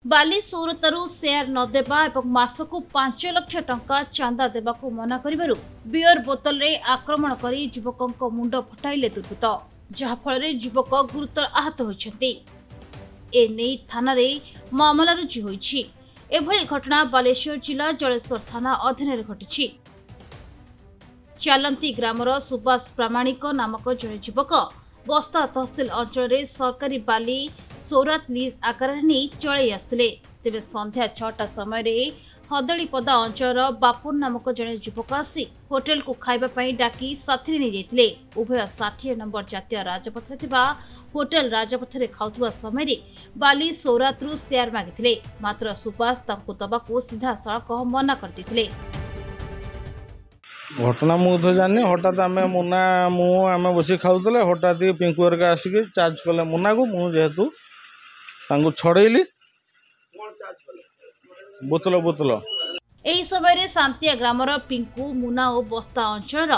बाली सौरतारू share नदेबा एवं मासकु 5 लाख टंका चांदा देबाकू मना करिबारु बियर बोतल रे आक्रमण करी युवकक मुंड फटाइले दुर्बृत्त जहाफल युवक गुरुतर आहत होइछन्ति। एने थाना रे मामला रुजु होइछि। एभली घटना बालेश्वर जिला जलेश्वर थाना अधीन घटी। चालंती ग्रामर सुभाष प्रामाणिक नामक जड़े युवक बस्ता तहसिल अंचल रे सरकारी बाली सौरात लीज आकार नहीं चलई आसुले। तेबे संध्या 6टा समय हदलीपदा अंचल बापुन नामक जड़े युवक आसी होटेल को खाइबा पई डाकी साथी नहीं जाइतिले। उभय 60 नंबर जातीय राजपथ थिबा होटेल राजपथ रे खाउथुवा समय बाली सौरात रु शेयर मागिथिले। मात्र सुभाष तांको दबाको सीधा सड़क मना कर दिथिले। घटना मुझे जानी हठात आम मुना मुझे बस खाऊले हठात पिंकू हरिका आसिक चार्ज कले मुना को मुझेतु छड़ेली बोतल बोतल। एही समय शांतिया ग्रामर पिंकू मुना और बस्ता अंचल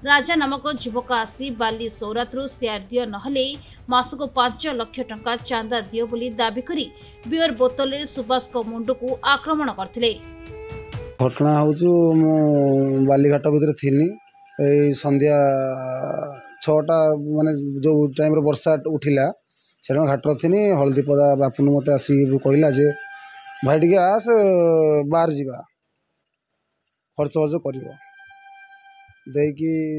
राजा नामक युवक आसी बाली सौरात रु शेयर दियो नहले मासको 5 लाख टंका चांदा दियो बोली दाबी करी बियर बोतल रे सुभाष को मुंड को आक्रमण करथिले। घटना हूँ बालीघाट भितर थी संध्या 6टा माने जो टाइम रे वर्षा उठिला से घाट थी हलदीपदा बापुन मत आसिक कहला जे भाई टे आस बाहर जावा खर्च वर्च कर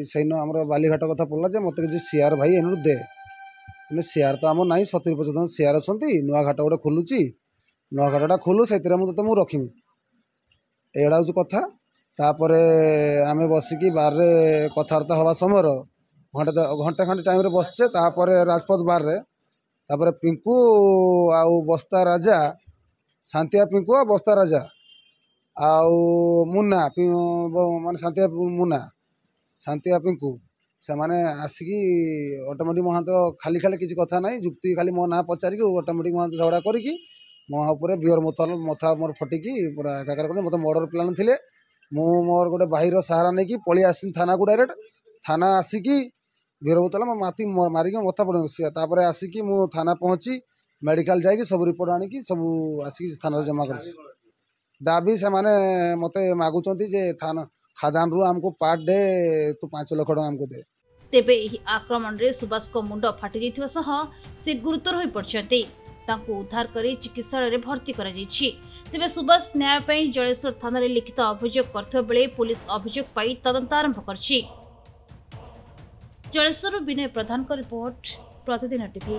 सहीन आम बालीघाट कथा पड़ा जे मत कि शेयर भाई एनु दे शेयर तो आम ना 70-75 शेयर अच्छा नुआ घाट गोटे खोलुची नुआ घाटा खोलु से मुझे मुझे रखी एड़ा हूँ कथा। तापर आम बसिकी बार कथबार्ता हवा समय घंटे खंडे टाइम रे बसचे तापर राजपथ बार रे तापर पिंकू आउ बस्ता राजा शांतिया पिंकू आ बस्ता राजा आउ मुना माने शांतिया पिंकू से माने आसिकी ऑटोमेटिक महांत खाली खाली किसी कथा ना जुक्ति खाली मो ना पचारिक ऑटोमेटिक महांत झगड़ा करी मो उपर बियर बोतल मथा मोर फटिकी पूरा एकाकार कर मत मर्डर प्लान थे मोर गोटे भाईर सहारा नहीं कि पलि आसी थाना को डायरेक्ट थाना आसिकी बियर बोतल माती मारिक मथा पड़े आसिकी मु थाना पहुँची मेडिकल जाकि सब रिपोर्ट आनिकी सब आसिकी थाना जमा कर दाबी से माने मते मागुचंती जे थाना खादान रु हमको पार डे तू 5 लाख टका हमको दे। तेबे एही आक्रमण रे सुभाष को मुंड फाटी जाइथिबा सह से गुरुतर होई पड़छन्ते। तांको उद्धार करी चिकित्सालय रे भर्ती करा जाइछि। तेबे सुभाष न्याय पई जलेश्वर थाना रे लिखित अभियोग करथबा बेले पुलिस अभियोग पई तदंत आरंभ करछि। जलेश्वर विनय प्रधान को रिपोर्ट प्रतिदिन टीवी।